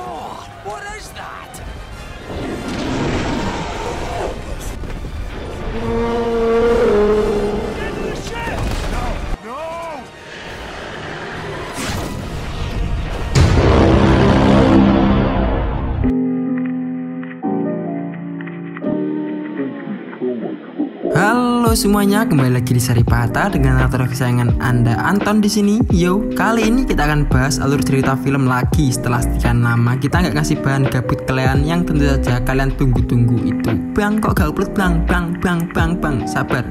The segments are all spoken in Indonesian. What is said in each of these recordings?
God, what is that? Into the ship! No! No! Halo semuanya, kembali lagi di Saripata dengan aktor kesayangan Anda, Anton di sini. Yo, kali ini kita akan bahas alur cerita film lagi. Setelah sekian lama kita nggak ngasih bahan gabut kalian yang tentu saja kalian tunggu-tunggu itu. Bang, kok gak upload bang? Sabar.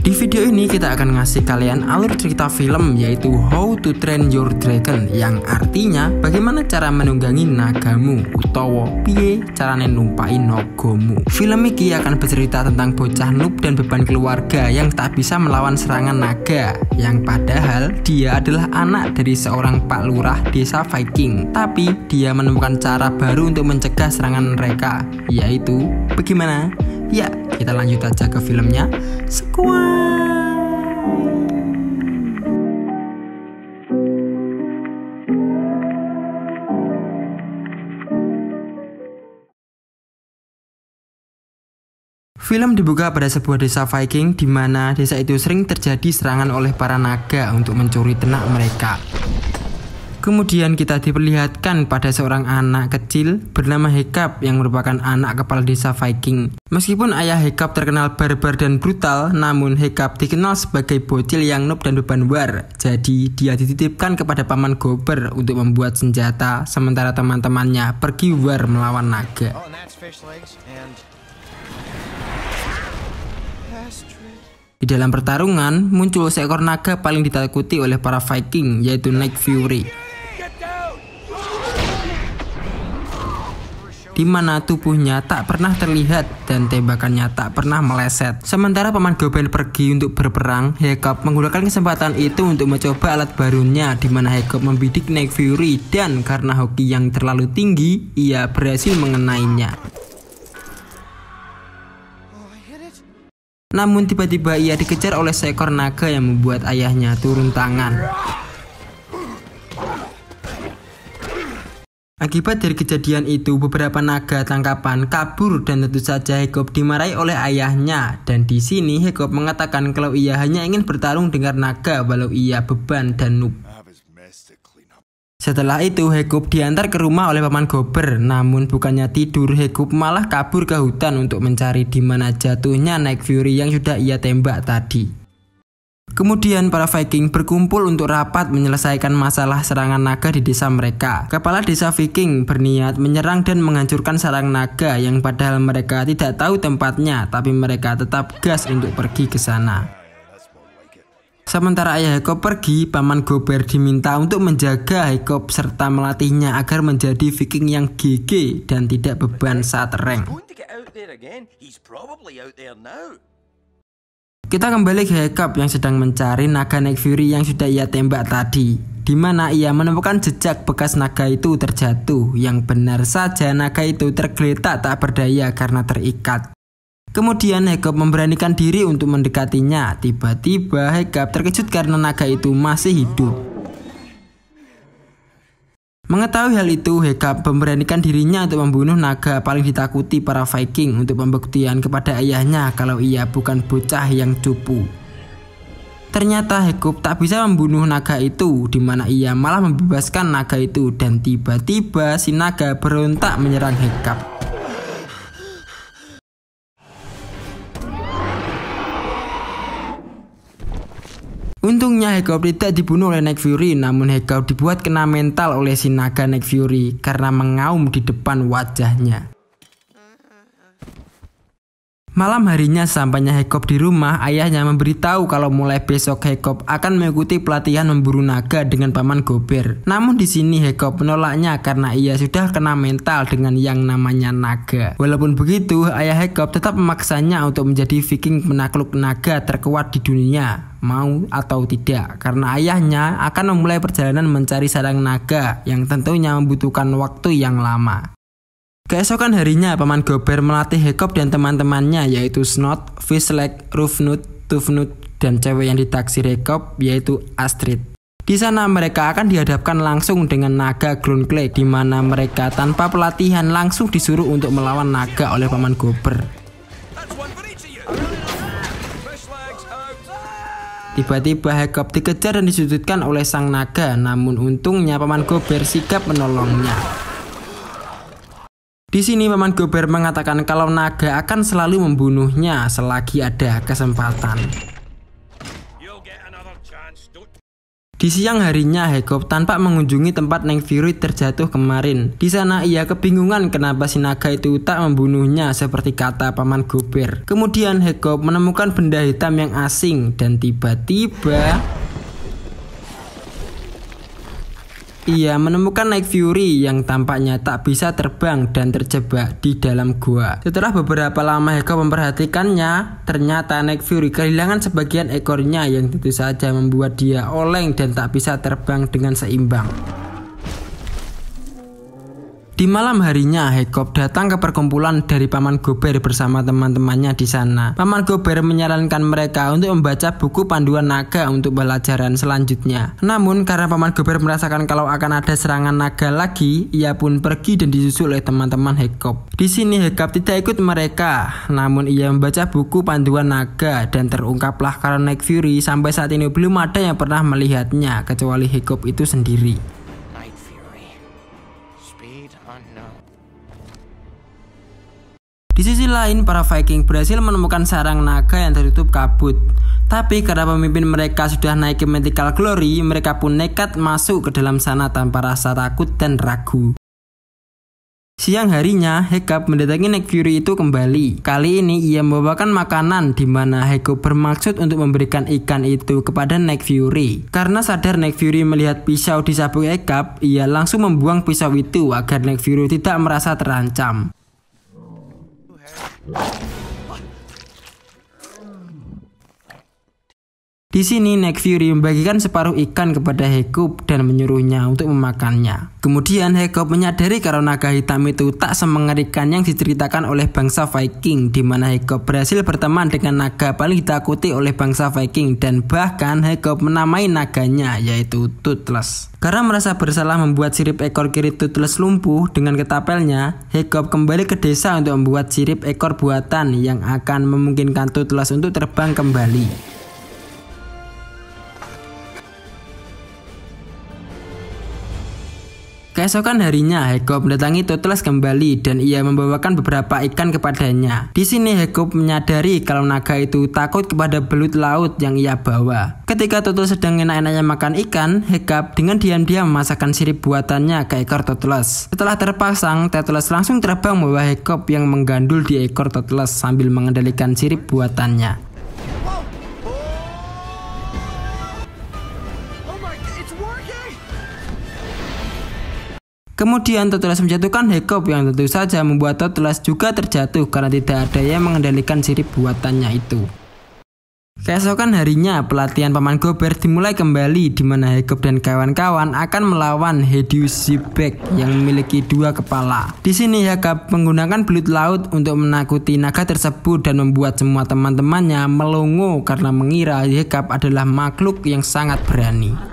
Di video ini kita akan ngasih kalian alur cerita film, yaitu How to Train Your Dragon, yang artinya bagaimana cara menunggangi nagamu, utawa piye carane numpai nagomu. Film ini akan bercerita tentang bocah noob dan beban keluarga yang tak bisa melawan serangan naga, yang padahal dia adalah anak dari seorang Pak Lurah desa Viking. Tapi dia menemukan cara baru untuk mencegah serangan mereka, yaitu bagaimana? Ya, kita lanjut aja ke filmnya. Film dibuka pada sebuah desa Viking di mana desa itu sering terjadi serangan oleh para naga untuk mencuri ternak mereka. Kemudian kita diperlihatkan pada seorang anak kecil bernama Hekap yang merupakan anak kepala desa Viking. Meskipun ayah Hekap terkenal barbar dan brutal, namun Hekap dikenal sebagai bocil yang noob dan beban war. Jadi dia dititipkan kepada paman Gober untuk membuat senjata, sementara teman-temannya pergi war melawan naga. Di dalam pertarungan muncul seekor naga paling ditakuti oleh para Viking, yaitu Night Fury, di mana tubuhnya tak pernah terlihat dan tembakannya tak pernah meleset. Sementara paman Gober pergi untuk berperang, Hekap menggunakan kesempatan itu untuk mencoba alat barunya, di mana Hekap membidik Night Fury dan karena hoki yang terlalu tinggi, ia berhasil mengenainya. Namun tiba-tiba ia dikejar oleh seekor naga yang membuat ayahnya turun tangan. Akibat dari kejadian itu, beberapa naga tangkapan kabur dan tentu saja Hekap dimarahi oleh ayahnya. Dan di sini Hekap mengatakan kalau ia hanya ingin bertarung dengan naga walau ia beban dan noob. Setelah itu Hekap diantar ke rumah oleh paman Gober, namun bukannya tidur, Hekap malah kabur ke hutan untuk mencari di mana jatuhnya Night Fury yang sudah ia tembak tadi. Kemudian para Viking berkumpul untuk rapat menyelesaikan masalah serangan naga di desa mereka. Kepala desa Viking berniat menyerang dan menghancurkan sarang naga yang padahal mereka tidak tahu tempatnya, tapi mereka tetap gas untuk pergi ke sana. Sementara ayah Hekap pergi, paman Gober diminta untuk menjaga Hekap serta melatihnya agar menjadi Viking yang gigih dan tidak beban saat rank. Kita kembali ke Hekap yang sedang mencari naga Night Fury yang sudah ia tembak tadi, di mana ia menemukan jejak bekas naga itu terjatuh. Yang benar saja naga itu tergeletak tak berdaya karena terikat. Kemudian Hekap memberanikan diri untuk mendekatinya. Tiba-tiba Hekap terkejut karena naga itu masih hidup. Mengetahui hal itu, Hekap memberanikan dirinya untuk membunuh naga paling ditakuti para Viking untuk pembuktian kepada ayahnya kalau ia bukan bocah yang cupu. Ternyata Hekap tak bisa membunuh naga itu, di mana ia malah membebaskan naga itu, dan tiba-tiba si naga berontak menyerang Hekap. Untungnya Hekap tidak dibunuh oleh Night Fury, namun Hekap dibuat kena mental oleh si naga Night Fury karena mengaum di depan wajahnya. Malam harinya sampainya Hekap di rumah, ayahnya memberitahu kalau mulai besok Hekap akan mengikuti pelatihan memburu naga dengan paman Gober. Namun di sini Hekap menolaknya karena ia sudah kena mental dengan yang namanya naga. Walaupun begitu, ayah Hekap tetap memaksanya untuk menjadi Viking penakluk naga terkuat di dunia, mau atau tidak, karena ayahnya akan memulai perjalanan mencari sarang naga yang tentunya membutuhkan waktu yang lama. Keesokan harinya, paman Gober melatih Hekap dan teman-temannya, yaitu Snot, Fishleg, Rufnut, Tufnut, dan cewek yang ditaksir Hekap, yaitu Astrid. Di sana mereka akan dihadapkan langsung dengan naga Groundclake, di mana mereka tanpa pelatihan langsung disuruh untuk melawan naga oleh Paman Gober. Tiba-tiba Hekop dikejar dan disudutkan oleh sang naga, namun untungnya Paman Gober sigap menolongnya. Di sini Paman Gober mengatakan kalau naga akan selalu membunuhnya selagi ada kesempatan. Di siang harinya, Hekop tanpa mengunjungi tempat Night Fury terjatuh kemarin. Di sana ia kebingungan kenapa si naga itu tak membunuhnya seperti kata Paman Gober. Kemudian Hekop menemukan benda hitam yang asing dan tiba-tiba ia menemukan Night Fury yang tampaknya tak bisa terbang dan terjebak di dalam gua. Setelah beberapa lama Hekop memperhatikannya, ternyata Night Fury kehilangan sebagian ekornya yang tentu saja membuat dia oleng dan tak bisa terbang dengan seimbang. Di malam harinya, Hekop datang ke perkumpulan dari Paman Gober bersama teman-temannya di sana. Paman Gober menyarankan mereka untuk membaca buku panduan naga untuk pelajaran selanjutnya. Namun karena Paman Gober merasakan kalau akan ada serangan naga lagi, ia pun pergi dan disusul oleh teman-teman Hekop. Di sini Hekop tidak ikut mereka, namun ia membaca buku panduan naga dan terungkaplah kalau Night Fury sampai saat ini belum ada yang pernah melihatnya kecuali Hekop itu sendiri. Di sisi lain, para Viking berhasil menemukan sarang naga yang tertutup kabut. Tapi karena pemimpin mereka sudah naik ke Mythical Glory, mereka pun nekat masuk ke dalam sana tanpa rasa takut dan ragu. Siang harinya, Hekop mendatangi Night Fury itu kembali. Kali ini ia membawakan makanan di mana Hekop bermaksud untuk memberikan ikan itu kepada Night Fury. Karena sadar Night Fury melihat pisau di sabuk Hekop, ia langsung membuang pisau itu agar Night Fury tidak merasa terancam. Di sini Night Fury membagikan separuh ikan kepada Hekop dan menyuruhnya untuk memakannya. Kemudian Hekop menyadari kalau naga hitam itu tak semengerikan yang diceritakan oleh bangsa Viking, di mana Hekop berhasil berteman dengan naga paling ditakuti oleh bangsa Viking dan bahkan Hekop menamai naganya yaitu Toothless. Karena merasa bersalah membuat sirip ekor kiri Toothless lumpuh dengan ketapelnya, Hekop kembali ke desa untuk membuat sirip ekor buatan yang akan memungkinkan Toothless untuk terbang kembali. Keesokan harinya, Hekop mendatangi Toothless kembali dan ia membawakan beberapa ikan kepadanya. Di sini Hekop menyadari kalau naga itu takut kepada belut laut yang ia bawa. Ketika Toothless sedang enak-enaknya makan ikan, Hekop dengan diam-diam memasakkan sirip buatannya ke ekor Toothless. Setelah terpasang, Toothless langsung terbang membawa Hekop yang menggandul di ekor Toothless sambil mengendalikan sirip buatannya. Kemudian Toothless menjatuhkan Hekop yang tentu saja membuat Toothless juga terjatuh karena tidak ada yang mengendalikan sirip buatannya itu. Keesokan harinya, pelatihan Paman Gober dimulai kembali di mana Hekop dan kawan-kawan akan melawan Hideous Zebek yang memiliki dua kepala. Di sini Hekop menggunakan belut laut untuk menakuti naga tersebut dan membuat semua teman-temannya melongo karena mengira Hekop adalah makhluk yang sangat berani.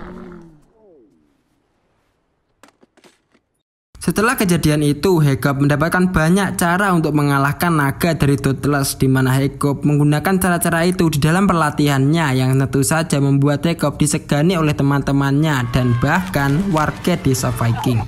Setelah kejadian itu, Hekop mendapatkan banyak cara untuk mengalahkan naga dari Toothless, di mana Hekop menggunakan cara-cara itu di dalam pelatihannya yang tentu saja membuat Hekop disegani oleh teman-temannya dan bahkan warga desa Viking.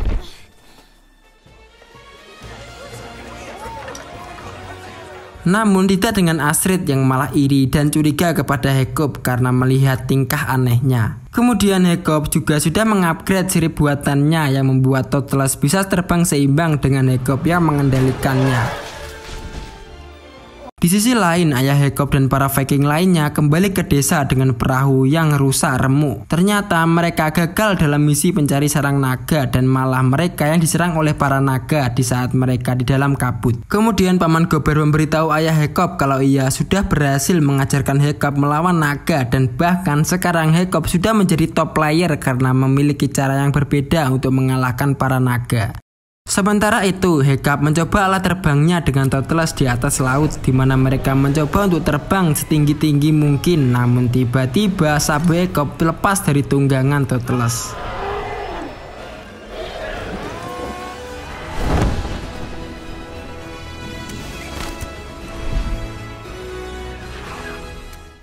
Namun tidak dengan Astrid yang malah iri dan curiga kepada Hekop karena melihat tingkah anehnya. Kemudian Hekop juga sudah mengupgrade sirip buatannya yang membuat Toothless bisa terbang seimbang dengan Hekop yang mengendalikannya. Di sisi lain, ayah Hekop dan para Viking lainnya kembali ke desa dengan perahu yang rusak remuk. Ternyata mereka gagal dalam misi pencari sarang naga dan malah mereka yang diserang oleh para naga di saat mereka di dalam kabut. Kemudian Paman Gober memberitahu ayah Hekop kalau ia sudah berhasil mengajarkan Hekop melawan naga dan bahkan sekarang Hekop sudah menjadi top player karena memiliki cara yang berbeda untuk mengalahkan para naga. Sementara itu, Hekab mencoba alat terbangnya dengan Toothless di atas laut, di mana mereka mencoba untuk terbang setinggi-tinggi mungkin, namun tiba-tiba sabuk Hekab lepas dari tunggangan Toothless.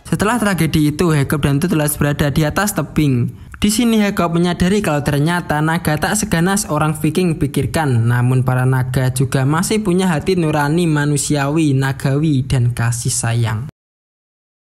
Setelah tragedi itu, Hekab dan Toothless berada di atas tebing. Di sini Hekab menyadari kalau ternyata naga tak seganas orang Viking pikirkan, namun para naga juga masih punya hati nurani manusiawi, nagawi, dan kasih sayang.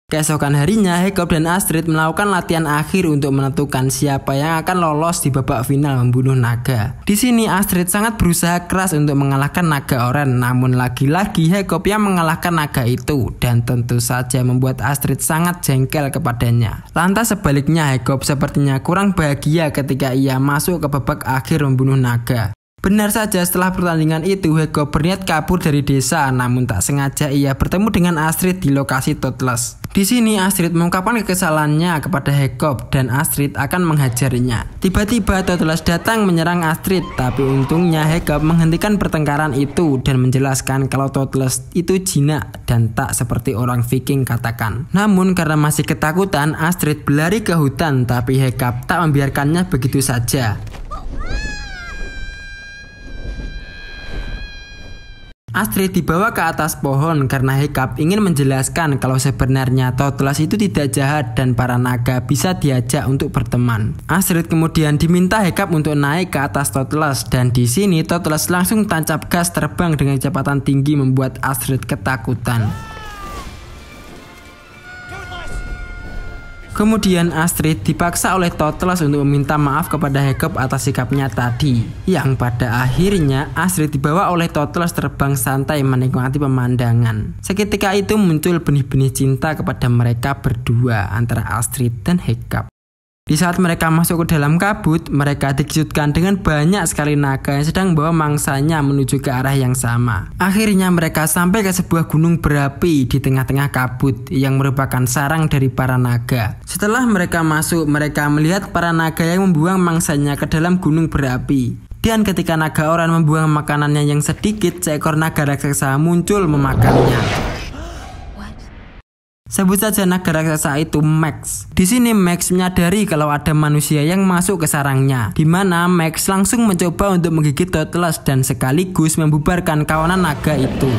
Keesokan harinya, Hekab dan Astrid melakukan latihan akhir untuk menentukan siapa yang akan lolos di babak final membunuh naga. Di sini Astrid sangat berusaha keras untuk mengalahkan naga oranye, namun lagi-lagi Hekab yang mengalahkan naga itu, dan tentu saja membuat Astrid sangat jengkel kepadanya. Lantas sebaliknya, Hekab sepertinya kurang bahagia ketika ia masuk ke babak akhir membunuh naga. Benar saja, setelah pertandingan itu Hekab berniat kabur dari desa, namun tak sengaja ia bertemu dengan Astrid di lokasi Toothless. Di sini Astrid mengungkapkan kekesalannya kepada Hekab dan Astrid akan menghajarnya. Tiba-tiba Toothless datang menyerang Astrid, tapi untungnya Hekab menghentikan pertengkaran itu dan menjelaskan kalau Toothless itu jinak dan tak seperti orang Viking katakan. Namun karena masih ketakutan, Astrid berlari ke hutan, tapi Hekab tak membiarkannya begitu saja. Astrid dibawa ke atas pohon karena Hekab ingin menjelaskan kalau sebenarnya Toothless itu tidak jahat dan para naga bisa diajak untuk berteman. Astrid kemudian diminta Hekab untuk naik ke atas Toothless, dan di sini Toothless langsung tancap gas terbang dengan kecepatan tinggi membuat Astrid ketakutan. Kemudian Astrid dipaksa oleh Toothless untuk meminta maaf kepada Hekab atas sikapnya tadi, yang pada akhirnya Astrid dibawa oleh Toothless terbang santai menikmati pemandangan. Seketika itu muncul benih-benih cinta kepada mereka berdua antara Astrid dan Hekab. Di saat mereka masuk ke dalam kabut, mereka dikejutkan dengan banyak sekali naga yang sedang membawa mangsanya menuju ke arah yang sama. Akhirnya mereka sampai ke sebuah gunung berapi di tengah-tengah kabut yang merupakan sarang dari para naga. Setelah mereka masuk, mereka melihat para naga yang membuang mangsanya ke dalam gunung berapi. Dan ketika naga oranye membuang makanannya yang sedikit, seekor naga raksasa muncul memakannya. Sebut saja naga raksasa itu Max. Di sini Max menyadari kalau ada manusia yang masuk ke sarangnya, di mana Max langsung mencoba untuk menggigit Toothless dan sekaligus membubarkan kawanan naga itu.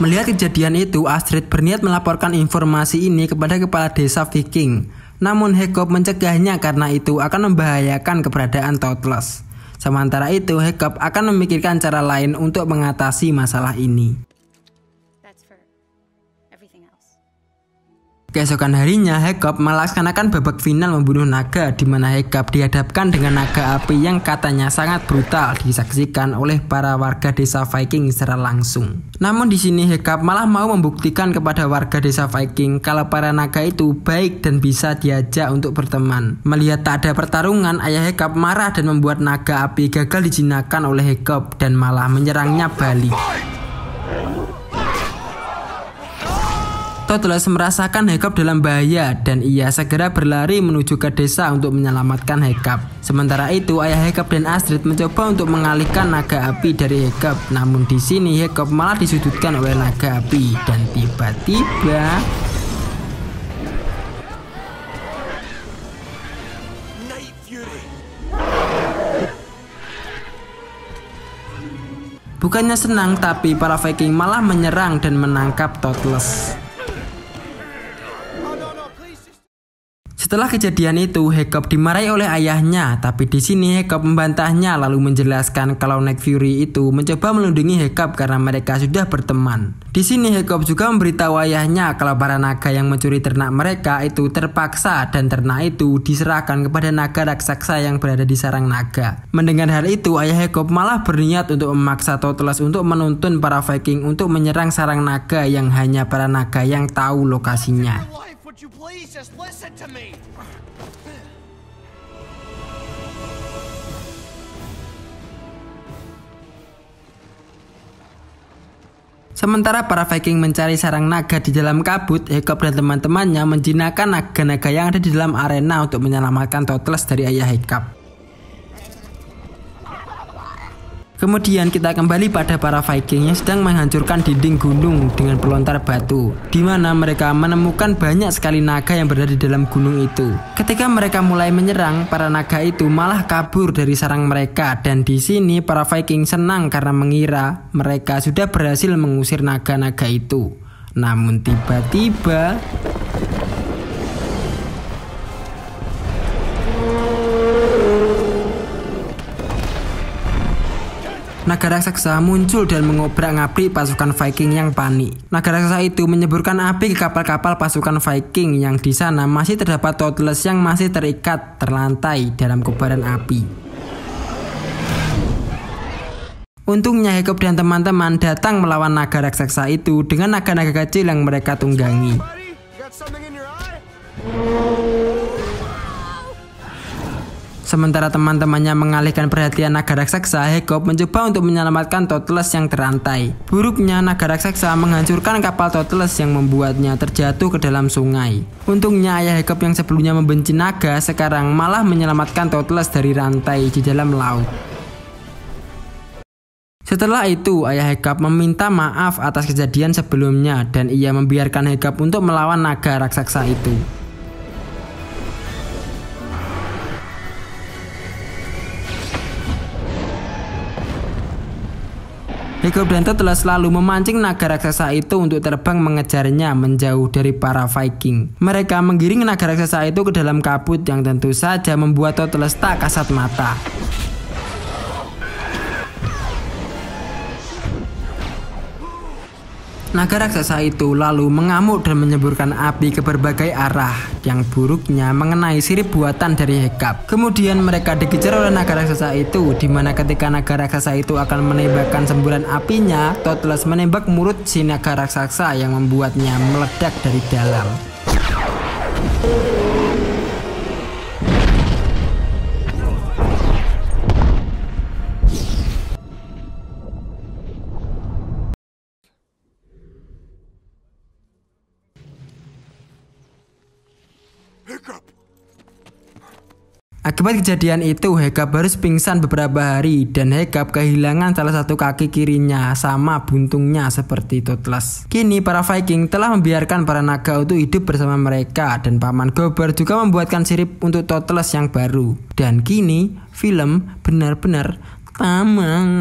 Melihat kejadian itu, Astrid berniat melaporkan informasi ini kepada kepala desa Viking. Namun Hekab mencegahnya karena itu akan membahayakan keberadaan Toothless. Sementara itu, Hekab akan memikirkan cara lain untuk mengatasi masalah ini. Keesokan harinya, Hekab melaksanakan babak final membunuh naga, di mana Hekab dihadapkan dengan naga api yang katanya sangat brutal disaksikan oleh para warga desa Viking secara langsung. Namun di sini Hekab malah mau membuktikan kepada warga desa Viking kalau para naga itu baik dan bisa diajak untuk berteman. Melihat tak ada pertarungan, ayah Hekab marah dan membuat naga api gagal dijinakkan oleh Hekab dan malah menyerangnya balik. Toothless merasakan Hekab dalam bahaya dan ia segera berlari menuju ke desa untuk menyelamatkan Hekab. Sementara itu, ayah Hekab dan Astrid mencoba untuk mengalihkan naga api dari Hekab. Namun di sini Hekab malah disudutkan oleh naga api dan tiba-tiba bukannya senang, tapi para Viking malah menyerang dan menangkap Toothless. Setelah kejadian itu, Hekab dimarahi oleh ayahnya, tapi di sini Hekab membantahnya lalu menjelaskan kalau Night Fury itu mencoba melindungi Hekab karena mereka sudah berteman. Di sini Hekab juga memberitahu ayahnya kalau para naga yang mencuri ternak mereka itu terpaksa dan ternak itu diserahkan kepada naga raksasa yang berada di sarang naga. Mendengar hal itu, ayah Hekab malah berniat untuk memaksa Toothless untuk menuntun para Viking untuk menyerang sarang naga yang hanya para naga yang tahu lokasinya. Sementara para Viking mencari sarang naga di dalam kabut, Hekab dan teman-temannya menjinakkan naga-naga yang ada di dalam arena untuk menyelamatkan Toothless dari ayah Hekab. Kemudian kita kembali pada para Viking yang sedang menghancurkan dinding gunung dengan pelontar batu, di mana mereka menemukan banyak sekali naga yang berada di dalam gunung itu. Ketika mereka mulai menyerang, para naga itu malah kabur dari sarang mereka, dan di sini para Viking senang karena mengira mereka sudah berhasil mengusir naga-naga itu. Namun tiba-tiba naga raksasa muncul dan mengobrak-ngabrik pasukan Viking yang panik. Naga raksasa itu menyeburkan api ke kapal-kapal pasukan Viking yang di sana masih terdapat Toothless yang masih terikat terlantai dalam kobaran api. Untungnya Hiccup dan teman-teman datang melawan naga raksasa itu dengan naga-naga kecil yang mereka tunggangi. Sementara teman-temannya mengalihkan perhatian naga raksasa, Hiccup mencoba untuk menyelamatkan Toothless yang terantai. Buruknya naga raksasa menghancurkan kapal Toothless yang membuatnya terjatuh ke dalam sungai. Untungnya ayah Hiccup yang sebelumnya membenci naga sekarang malah menyelamatkan Toothless dari rantai di dalam laut. Setelah itu, ayah Hiccup meminta maaf atas kejadian sebelumnya dan ia membiarkan Hiccup untuk melawan naga raksasa itu. Hiccup dan Toothless selalu memancing naga raksasa itu untuk terbang mengejarnya menjauh dari para Viking. Mereka menggiring naga raksasa itu ke dalam kabut yang tentu saja membuat Toothless tak kasat mata. Naga raksasa itu lalu mengamuk dan menyeburkan api ke berbagai arah yang buruknya mengenai sirip buatan dari Hiccup. Kemudian mereka dikejar oleh naga raksasa itu, di mana ketika naga raksasa itu akan menembakkan semburan apinya, Toothless menembak mulut si naga raksasa yang membuatnya meledak dari dalam. Akibat kejadian itu, Hiccup harus pingsan beberapa hari dan Hiccup kehilangan salah satu kaki kirinya sama buntungnya seperti Toothless. Kini para Viking telah membiarkan para naga untuk hidup bersama mereka dan Paman Gober juga membuatkan sirip untuk Toothless yang baru. Dan kini film benar-benar tamat.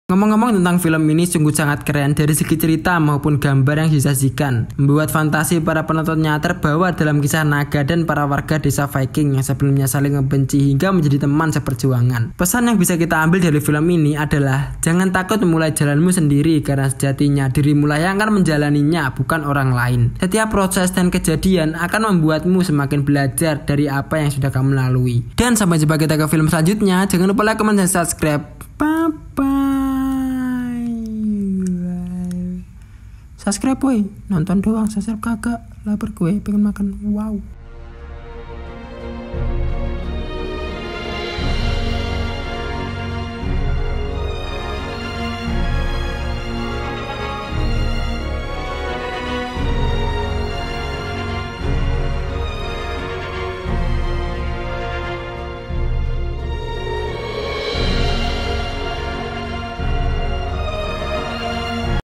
Ngomong-ngomong tentang film ini sungguh sangat keren dari segi cerita maupun gambar yang disajikan, membuat fantasi para penontonnya terbawa dalam kisah naga dan para warga desa Viking yang sebelumnya saling membenci hingga menjadi teman seperjuangan. Pesan yang bisa kita ambil dari film ini adalah jangan takut memulai jalanmu sendiri karena sejatinya dirimu lah yang akan menjalaninya, bukan orang lain. Setiap proses dan kejadian akan membuatmu semakin belajar dari apa yang sudah kamu lalui. Dan sampai jumpa kita ke film selanjutnya. Jangan lupa like, comment, dan subscribe. Bye-bye. Subscribe woy, nonton doang, subscribe kagak, lapar gue pengen makan, wow.